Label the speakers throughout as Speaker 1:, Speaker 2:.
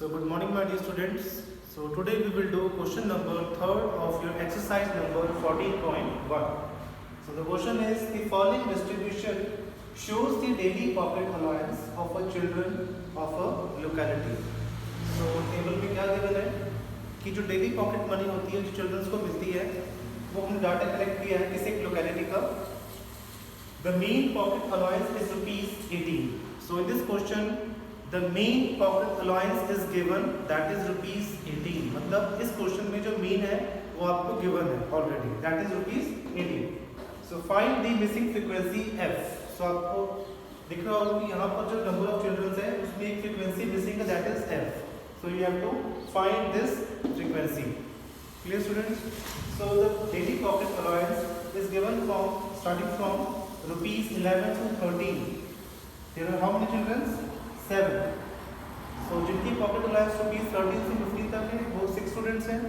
Speaker 1: So good morning my dear students. So today we will do question number 3rd of your exercise number 14.1. So the question is the following distribution shows the daily pocket allowance of a children of a locality. So table में क्या given है कि जो daily pocket money होती है जो children's को मिलती है वो हमने डाटा कलेक्ट किया है किसी एक लोकेलिटी का. The mean pocket allowance is ₹18. So in this question the mean pocket allowance is given that is ₹18. मतलब इस क्वेश्चन में जो मीन है वो आपको गिवन है already that is ₹18. So find the missing frequency f. So आपको दिख रहा होगा कि यहाँ पर जो नंबर ऑफ चिल्ड्रंस है उसमें एक फ्रीक्वेंसी मिसिंग है that is f. So you have to find this frequency. Clear students? So the daily pocket allowance is given from starting from ₹11 to 13. There are how many children? 7. So जिनकी pocket allowance ₹13 से 15 तक है वो 6 students हैं.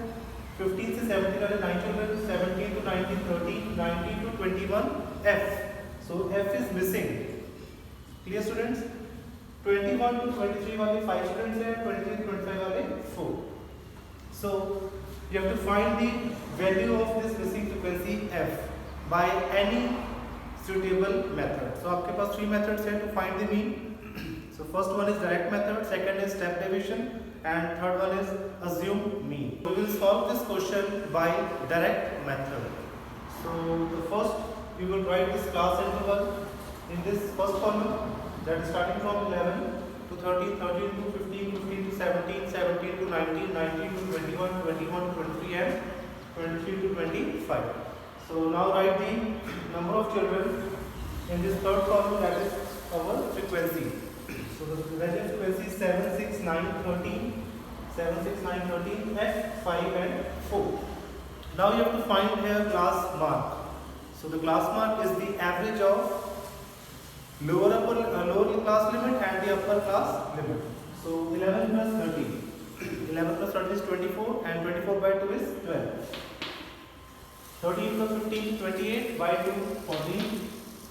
Speaker 1: 15 से 17 वाले 9 children. 17 to 19 13. 19 to 21 F. So F is missing. Clear students? 21 to 23 वाले 5 students हैं. 23 to 25 वाले 4. So you have to find the value of this missing frequency F by any suitable method. So आपके पास 3 methods हैं to find the mean. So first one is direct method, second is step division, and third one is assume mean. We will solve this question by direct method. So the first we will write this class interval in this first column, that is starting from 11 to 13, 13 to 15, 15 to 17, 17 to 19, 19 to 21, 21 to 23 and 23 to 25. So now write the number of children in this third column, that is our frequency. So the value frequency is 7, 6, 9, 13, 7, 6, 9, 13, F, 5 and 4. Now you have to find here class mark. So the class mark is the average of lower class limit and the upper class limit. So 11 plus 13. 11 plus 13 is 24 and 24 by 2 is 12. 13 plus 15 28 by 2 14.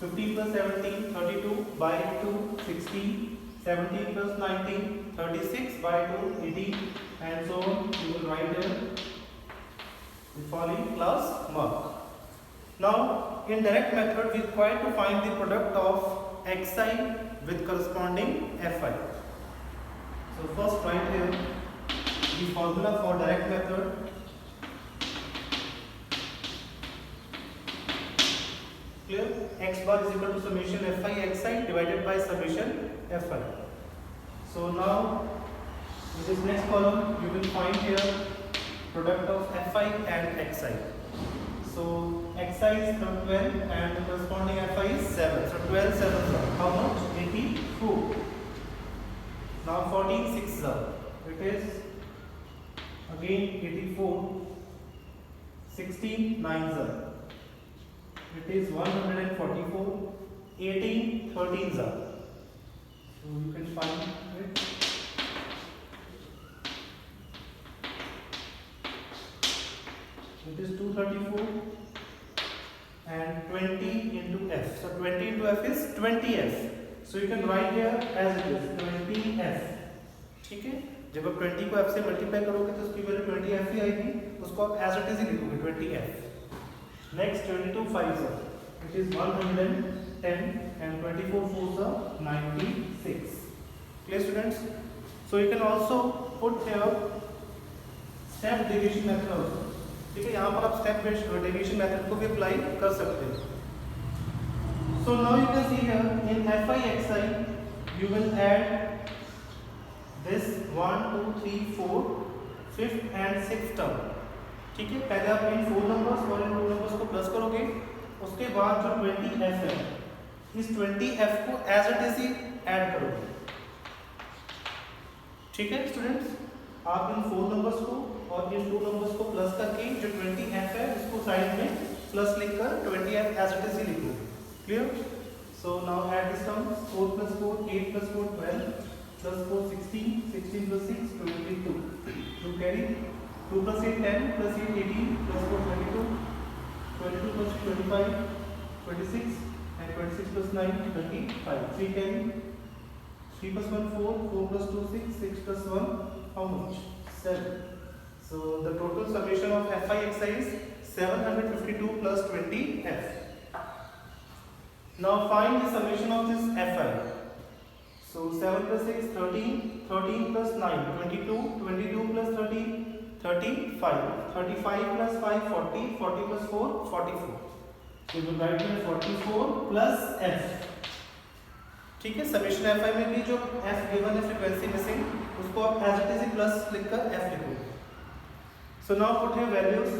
Speaker 1: 15 plus 17 32 by 2 16. 17 plus 19 36 by 2 18 and so on. You will write here the following class mark. Now in direct method we require to find the product of xi with corresponding fi. So first write here the formula for direct method. Clear? X bar is equal to summation fi xi divided by summation fi. So now in this next column you will find here product of fi and xi. So xi is 12 and the corresponding fi is 7. So 12 7s are how much? 84. Now 14 6s are. It is again 84. 16 9s are. It is 144. 18 13s are. So you can find it. It is 234 and 20 into f. So 20 into f is 20f. So you can write here as it is 20f. ठीक है? जब आप 20 को f से multiply करोगे तो उसकी value 20f ही आएगी. उसको आप as it is ही लिखोगे 20f. Next 22 5s are. It is 110 and 24 4s are 96. Clear students? So you can also put here step division method also. ठीक है, यहाँ पर आप step division method को भी अप्लाई कर सकते हैं. So now you can see here in fi xi you will add this 1 2 3 4 5th and 6th term. ठीक है, पहले आप इन 4 नंबर्स और इन 2 नंबर्स को प्लस करोगे. उसके बाद जो 20f है इस 20f को एज इट इज ही ऐड करोगे. ठीक है स्टूडेंट्स, आप इन 4 नंबर्स को और इन 2 नंबर्स को प्लस करके जो 20f है उसको साइड में प्लस लिखकर 20f एज इट इज ही लिखोगे. Clear? So now add this term 4 plus 4 8 plus 4 12 plus 4 16 16 plus 6 22. So carry 2 plus 8 10 plus 8 18 plus 4 22 22 plus 25 26 and 26 plus 9 25. 3 carry 3 plus 1 4, 4 plus 2 6, 6 plus 1 how much? 7. So the total summation of Fi is 752 plus 20F. Now find the summation of this Fi. So 7 plus 6 13, 13 plus 9 22, 22 plus 13 35, 35 plus 5 40, 40 plus 4 44. So you write here 44 plus F. ठीक है, summation f आई में भी जो f given है frequency missing उसको आप as it is plus लिखकर f लिखो. So now put here values.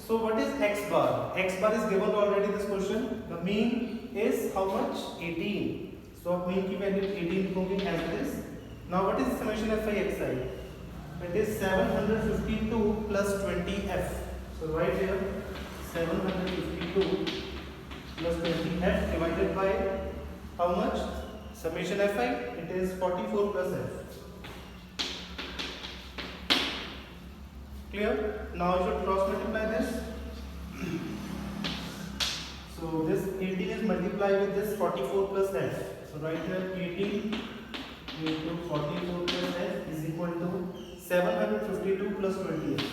Speaker 1: So what is x bar? X bar is given already this question. The mean is how much? 18. So आप mean की value 18 लिखोगे as it is. Now what is summation f i x i? It is 752 plus 20f. So right here 752 plus 20f divided by how much? Summation Fi, it is 44 plus f. Clear? Now you should cross multiply this. So this 18 is multiplied with this 44 plus f. So right here 18 into 44 plus f is equal to 752 plus 20f.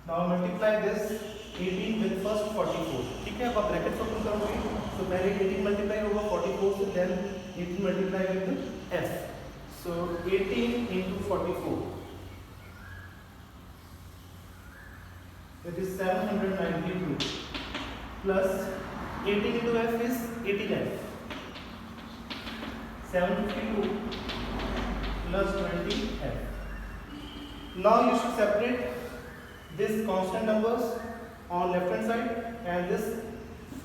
Speaker 1: Now multiply this 18 with first 44. ठीक है, अब आप bracket को put करोगे तो पहले 18 multiply होगा 44 से, then 18 multiply with f. So 18 into 44, it is 792 plus 18 into f is 18f. 752 plus 20f. Now you should separate this constant numbers on left hand side and this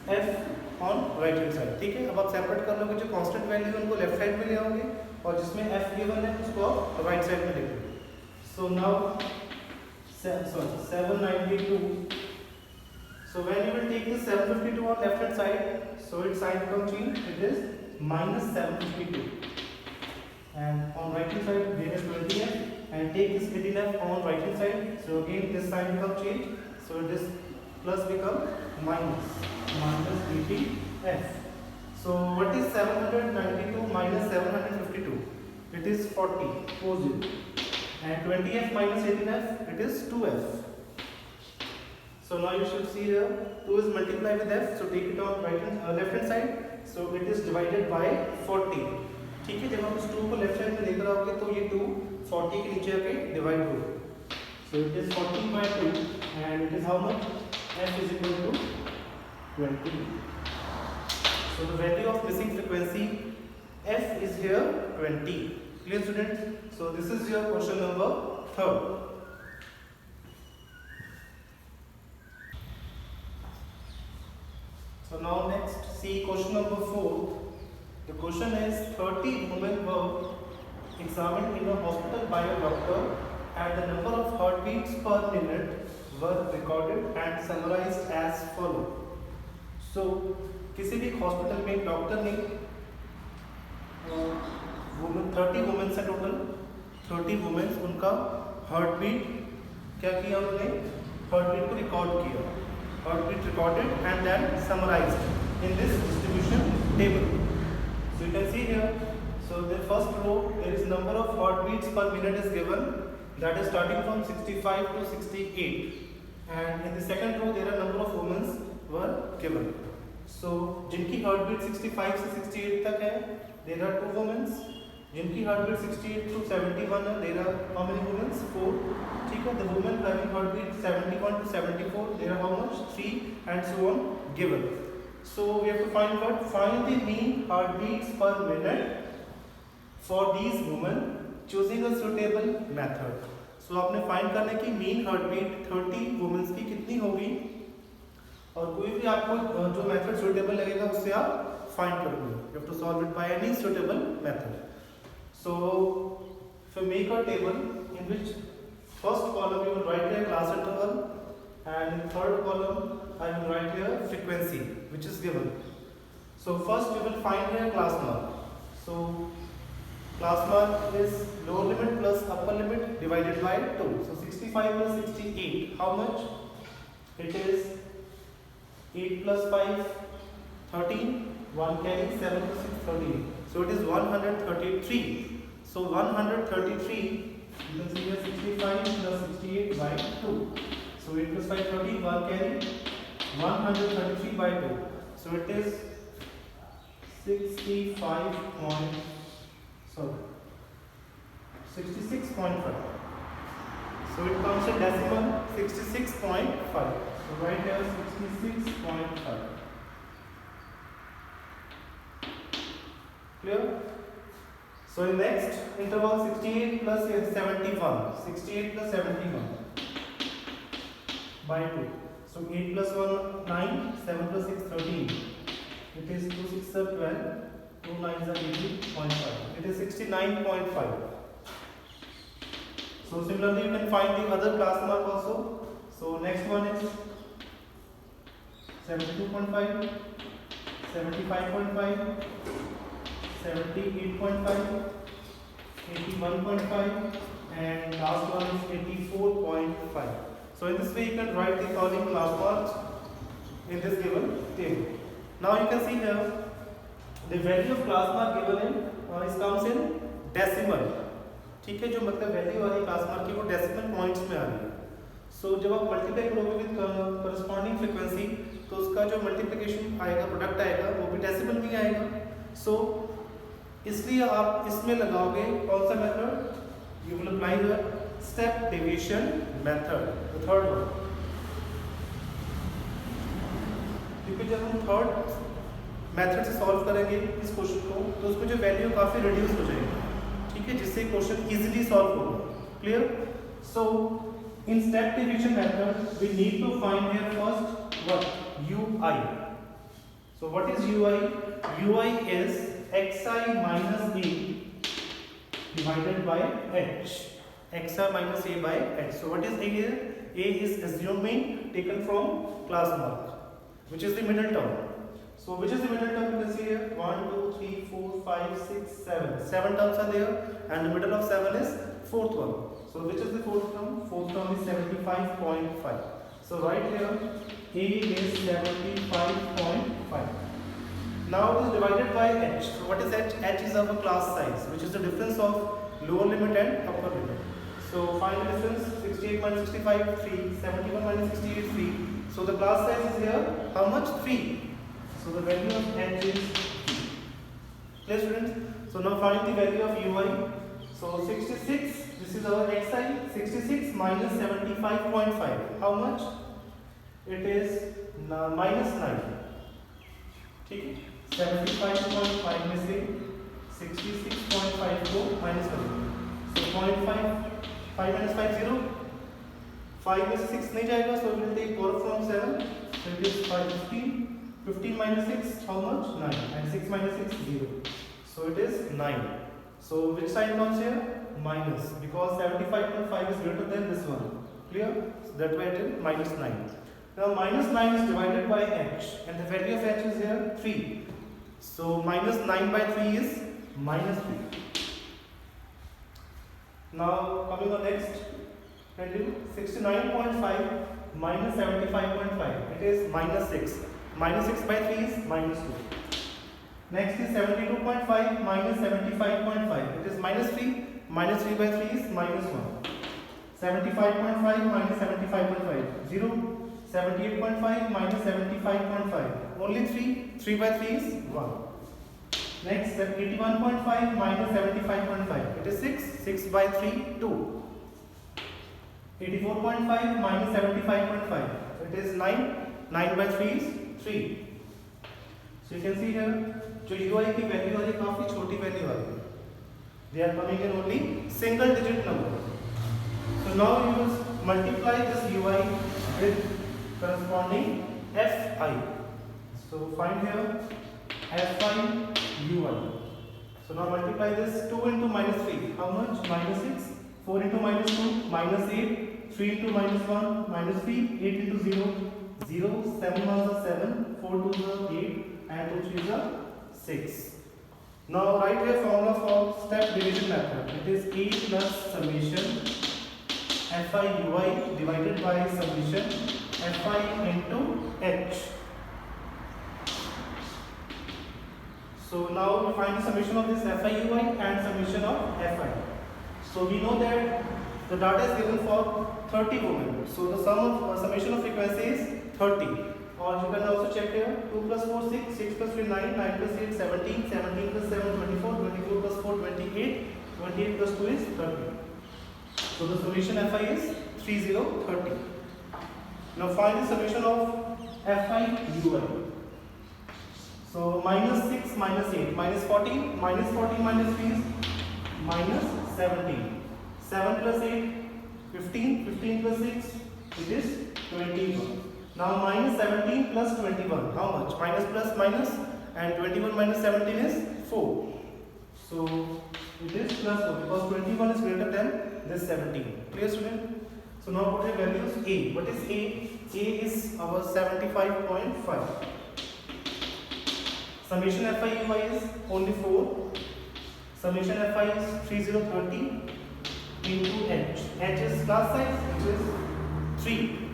Speaker 1: f on right hand side. ठीक है, अब आप separate कर लोगे. जो constant value है उनको left side में ले आओगे और जिसमें f गिवन है उसको आप राइट साइड में लिखोगे. So now 792. So when you will take this 752 on left hand side, so its sign become change. It is minus 752. And on right hand side there is 20f. And take this 18f on right hand side. So again this sign become change. So this plus become minus 18f. So what is 792 minus 752? It is 40. And 20f minus 18f, it is 2f. So now you should see here 2 is multiplied with f. So take it on left hand side. So it is divided by 40. ठीक है, जब आप उस 2 को left side में लेकर आओगे तो ये 2 40 के नीचे आके डिवाइड होगा. So it is 40 by 2 and it is how much? F is equal to 20. So the value of missing frequency F is here 20. Clear students? So this is your question number 3rd. So now next see question number 4. The question is 30 women were examined in a hospital by a doctor and the number of heartbeats per minute were recorded and summarized as follow. So किसी भी hospital में doctor ने 30 women's है टोटल. 30 women's उनका heart beat क्या किया उन्होंने? हार्ट बीट को रिकॉर्ड किया. Heart beat recorded and then summarised in this distribution table. So you can see here, so the first row there is number of heartbeats per minute is given, that is starting from 65 to 68, and in the second row there are number of women were given. So जिनकी heartbeat 65 से 68 तक है there are 2 women. जिनकी heartbeat 68 to 71 है there are how many women? 4. ठीक है, the women having heartbeat 71 to 74 there are how much? 3 and so on given. So we have to find what? Find the mean heartbeats per minute for these women choosing a suitable method. So आपने find करना है कि mean heartbeat 30 women की कितनी होगी और कोई भी आपको जो method suitable लगेगा उससे आप find करोगे. You have to solve it by any suitable method. So if you make a table in which first column you will write a class interval and in third column I will write here frequency which is given. So first we will find here class mark. So class mark is lower limit plus upper limit divided by 2. So 65 plus 68 how much? It is 8 plus 5 13 1 carry, 7 plus 6, 13. So it is 133. So 133, you can see here 65 plus 68 by 2. So 8 plus 5, 13, 1 carry, 133 by 2. So it is 66.5. So it comes in decimal 66.5. So right here 66.5. Clear? So in next interval 68 plus 71. 68 plus 71 by 2. So 8 plus 1 9, 7 plus 6 13. It is 2 6 are 12, 2 9s are 80.5. It is 69.5. So similarly you can find the other class mark also. So next one is 72.5, 75.5, 78.5, 81.5, and last one is 84.5. So in this way you can write the following class marks in this given table. Now you can see here the value of class mark given in it comes in decimal. ठीक है, जो मतलब value वाली class mark की वो decimal points में आ रही है. सो जब आप मल्टीप्लाई करोगे विद करस्पॉन्डिंग फ्रीक्वेंसी तो उसका जो मल्टीप्लिकेशन आएगा, प्रोडक्ट आएगा, वो भी डेसिमल में आएगा. सो इसलिए आप इसमें लगाओगे कौन सा method? You will apply the step division method, the third one. क्योंकि जब हम थर्ड मेथड से सॉल्व करेंगे इस क्वेश्चन को तो उसमें जो वैल्यू काफ़ी रिड्यूस हो जाएगी. ठीक है, जिससे क्वेश्चन इजीली सॉल्व होगा. Clear? So in step division method we need to find here first what ui. So what is ui? ui is xi minus a divided by h. xi minus a by h. So what is a here? A is assuming taken from class mark, which is the middle term. So which is the middle term? You can see here 1 2 3 4 5 6 7. 7 terms are there and the middle of 7 is fourth one. So which is the fourth term? Fourth term is 75.5. So right here a is 75.5. Now it is divided by h. So what is h? H is our class size, which is the difference of lower limit and upper limit. So find the difference. 68 minus 65 3, 71 minus 68 3. So the class size is here how much? 3. So the value of h is 3. Clear, students? So now find the value of ui. So 66, this is our xi. 66 minus 75.5. How much? It is minus 9. ठीक है, 75.5 में से 66.5 को minus करेंगे. So 0.5, 5 minus 5 0. 5 में से 6 नहीं जाएगा, so we will take power from 7. So it is 5 15. 15 minus 6, how much? 9. And 6 minus 6, 0. So it is 9. So which sign comes here? Minus, because 75.5 is greater than this one. Clear? So that way it is minus 9. Now minus 9 is divided by h, and the value of h is here 3. So minus 9 by 3 is minus 3. Now coming on next value, 69.5 minus 75.5. It is minus 6. Minus 6 by 3 is minus 2. Next is 72.5 minus 75.5. It is minus 3. Minus 3 by 3 is minus 1. 75.5 minus 75.5. 0. 78.5 minus 75.5. Only 3. 3 by 3 is 1. Next, 81.5 minus 75.5. It is 6. 6 by 3, 2. 84.5 minus 75.5. It is 9. 9 by 3 is 3. So you can see here, जो ui की value वाली काफी छोटी value वाली. They are coming in only single digit number. So now you will multiply this ui with corresponding fi. So find here fi ui. So now multiply this 2 into minus 3. How much? Minus 6. 4 into minus 2. Minus 8. 3 into minus 1. Minus 3. 8 into 0. 0. 7 1s are 7. 4 2s are 8. And 2 3s are 6. Now write here formula for step division method. It is a plus summation fi ui divided by summation fi into h. So now we find the summation of this FIUI and summation of FI. So we know that the data is given for 30 women. So the summation of frequency is 30. Or you can also check here 2 plus 4 6, 6 plus 3 9, 9 plus 8 17, 17 plus 7 24, 24 plus 4 28, 28 plus 2 is 30. So the summation FI is 3030. Now find the summation of FIUI. So minus 6 minus 8 minus 14 minus 14 minus 3 is minus 17. 7 plus 8 15, 15 plus 6 it is 21. Now minus 17 plus 21, how much? Minus plus minus, and 21 minus 17 is 4. So it is plus 4 because 21 is greater than this 17. Clear, student? So now put your values. A. What is A? A is our 75.5. Summation FIUI is only 4. Summation FI is 3030 into H. H is class size, which is 3.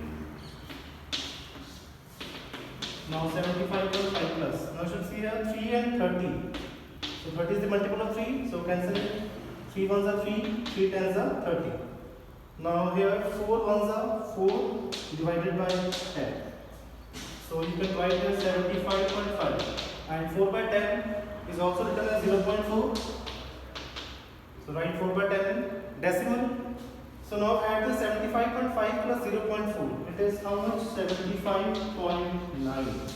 Speaker 1: Now 75.5 plus. Now you should see here 3 and 30. So 30 is the multiple of 3. So cancel it. 3 ones are 3, 3 tens are 30. Now here 4 ones are 4 divided by 10. So you can write here 75.5. And 4 by 10 is also written as 0.4. So write 4 by 10 in decimal. So now add the 75.5 plus 0.4. It is how much? 75.9.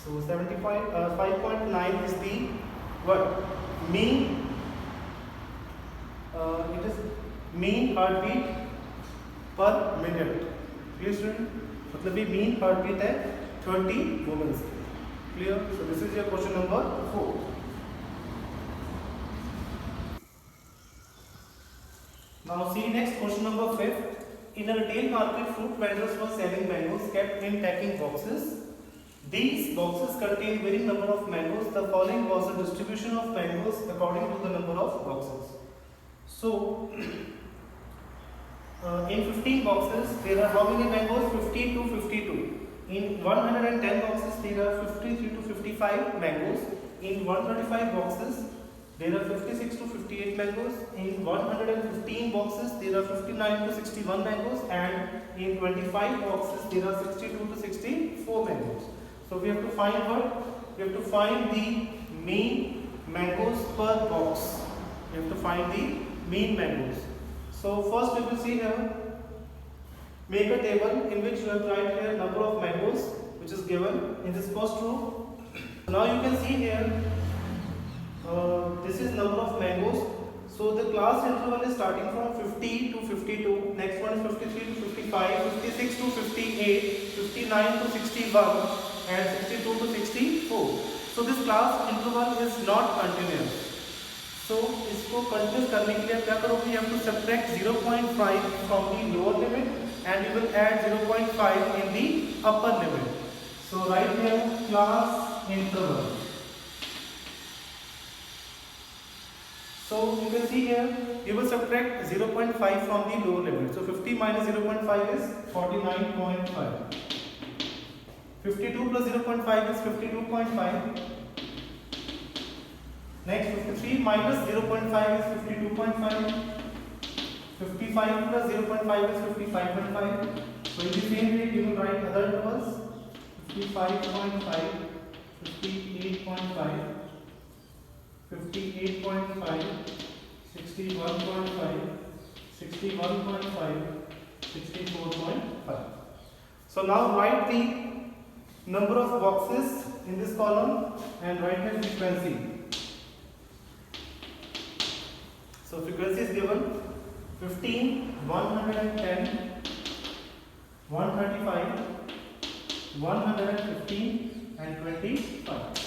Speaker 1: So 5.9 is the what? Mean. It is mean heartbeat per minute. Clear, student? मतलब ये mean heartbeat है 30 women. Clear? So this is your question number 4. Now see next question number 5. In a retail market, fruit vendors were selling mangoes kept in packing boxes. These boxes contain varying number of mangoes. The following was the distribution of mangoes according to the number of boxes. So in 15 boxes there are how many mangoes? 50 to 52. In 110 boxes there are 53 to 55 mangoes. In 135 boxes there are 56 to 58 mangoes. In 115 boxes there are 59 to 61 mangoes, and in 25 boxes there are 62 to 64 mangoes. So we have to find what? We have to find the mean mangoes per box. We have to find the mean mangoes. So first we will see here, make a table in which you have to write here number of mangoes which is given in this first row. Now you can see here this is number of mangoes. So the class interval is starting from 50 to 52, next one is 53 to 55, 56 to 58, 59 to 61 and 62 to 64. So this class interval is not continuous. So इसको continuous करने के लिए आप क्या करोगे? You have to subtract 0.5 from the lower limit and you will add 0.5 in the upper limit. So write here class interval. So you can see here, you will subtract 0.5 from the lower limit. So 50 minus 0.5 is 49.5. 52 plus 0.5 is 52.5. Next 53 minus 0.5 is 52.5. 55 plus 0.5 is 55.5. So in the same way you will write other intervals. 55.5, 58.5. 58.5, 61.5, 61.5, 64.5. So now write the number of boxes in this column and write the frequency. So frequency is given 15, 110, 135, 115 and 25.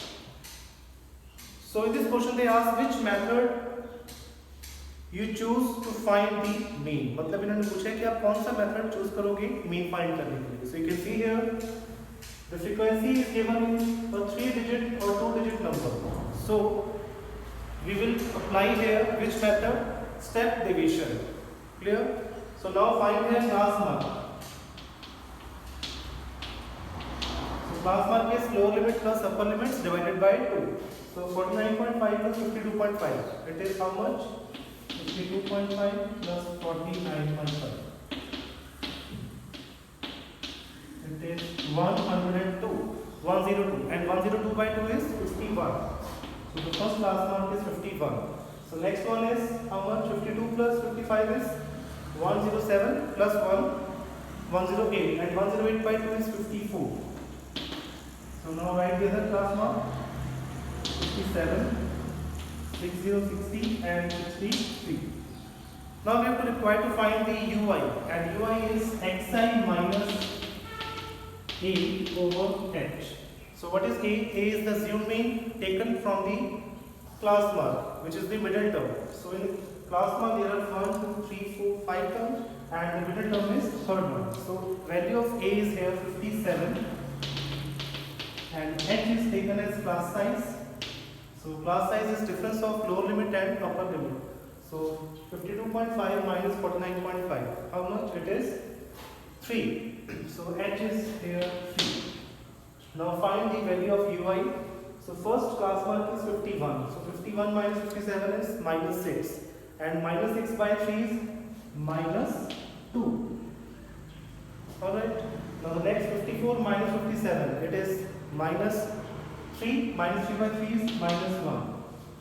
Speaker 1: So in this question they ask which method you choose to find the mean. मतलब इन्होंने पूछा है कि आप कौन सा method choose करोगे mean find करने के लिए. So you can see here the frequency is given in a 3-digit or 2-digit number. So we will apply here which method? Step division. Clear? So now find here class mark. So class mark is lower limit plus upper limits divided by 2. So 49.5 plus 52.5. It is how much? 52.5 plus 49.5. It is 102. 102. And 102 by 2 is 51. So the first class mark is 51. So next one is how much? 52 plus 55 is 107 plus 1, 108. And 108 by 2 is 54. So now write the other class mark. 57, 60, 60 and 63. Now we have to require to find the UI, and UI is xi minus a over h. So what is a? A is the assumed mean taken from the class mark, which is the middle term. So in class mark there are 1, 2, 3, 4, 5 terms, and the middle term is third one. So value of a is here 57, and h is taken as class size. So class size is difference of lower limit and upper limit. So 52.5 minus 49.5. How much? It is 3. So h is here 3. Now find the value of ui. So first class mark is 51. So 51 minus 57 is minus 6. And minus 6 by 3 is minus 2. Alright. Now the next 54 minus 57. It is minus 3 minus 3 by 3 is minus 1.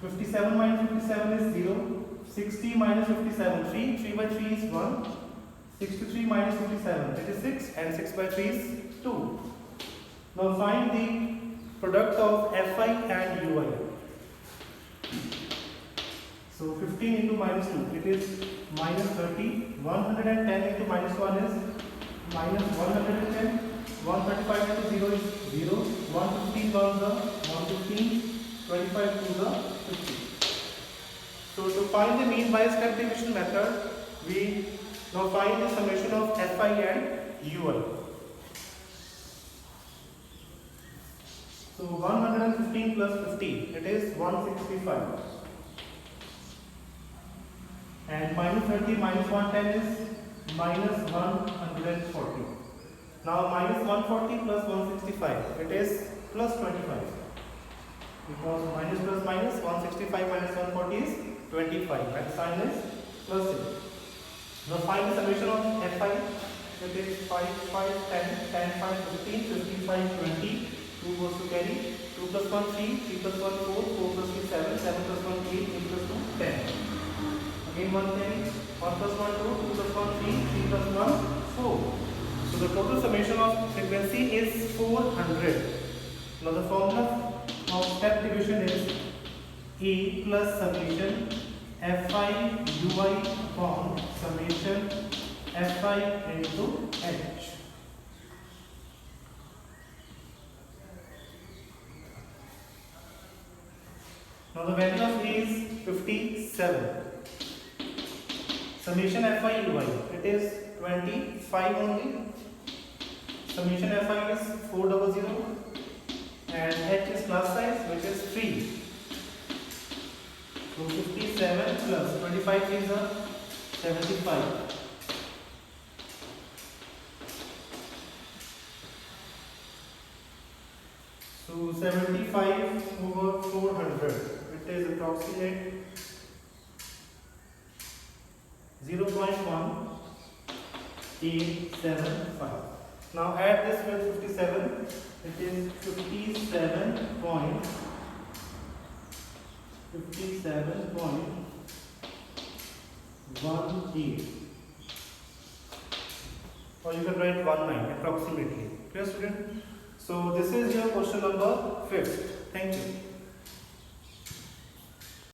Speaker 1: 57 minus 57 is 0. 60 minus 57, 3. 3 by 3 is 1. 63 minus 57, it is 6. And 6 by 3 is 2. Now find the product of fi and ui. So 15 into minus 2, it is minus 30. 110 into minus 1 is minus 110. 135 into 0 is 0. 115 was the 115. 25 to the 50. So to find the mean by step division method, we now find the summation of fi and ui. So 115 plus 50, it is 165. And minus 30 minus 110 is minus 140. Now minus 140 plus 165, it is plus 25. Because minus plus minus, 165 minus 140 is 25. And sign is plus 0. Now find the summation of fi. It is 5, 5, 10, 10, 5, 15, 15, 5, 20. 2 goes to carry. 2 plus 1, 3, 3 plus 1, 4, 4 plus 3, 7, 7 plus 1, 8, 8 plus 2, 10. Again 1 carry. 1 plus 1, 2, 2 plus 1, 3, 3 plus 1, 4. So the total summation of frequency is 400. Now the formula of step division is a plus summation fi ui upon summation fi into h. Now the value of a is 57. Summation fi ui, it is 25 only. Summation fi is 400. And h is class size, which is 3. So 57 plus 25 is 75. So 75 over 400, it is approximate 0.1875. Now add this with 57, it is 57.58. Or you can write 19 approximately. Clear, student? So this is your question number 5th. Thank you.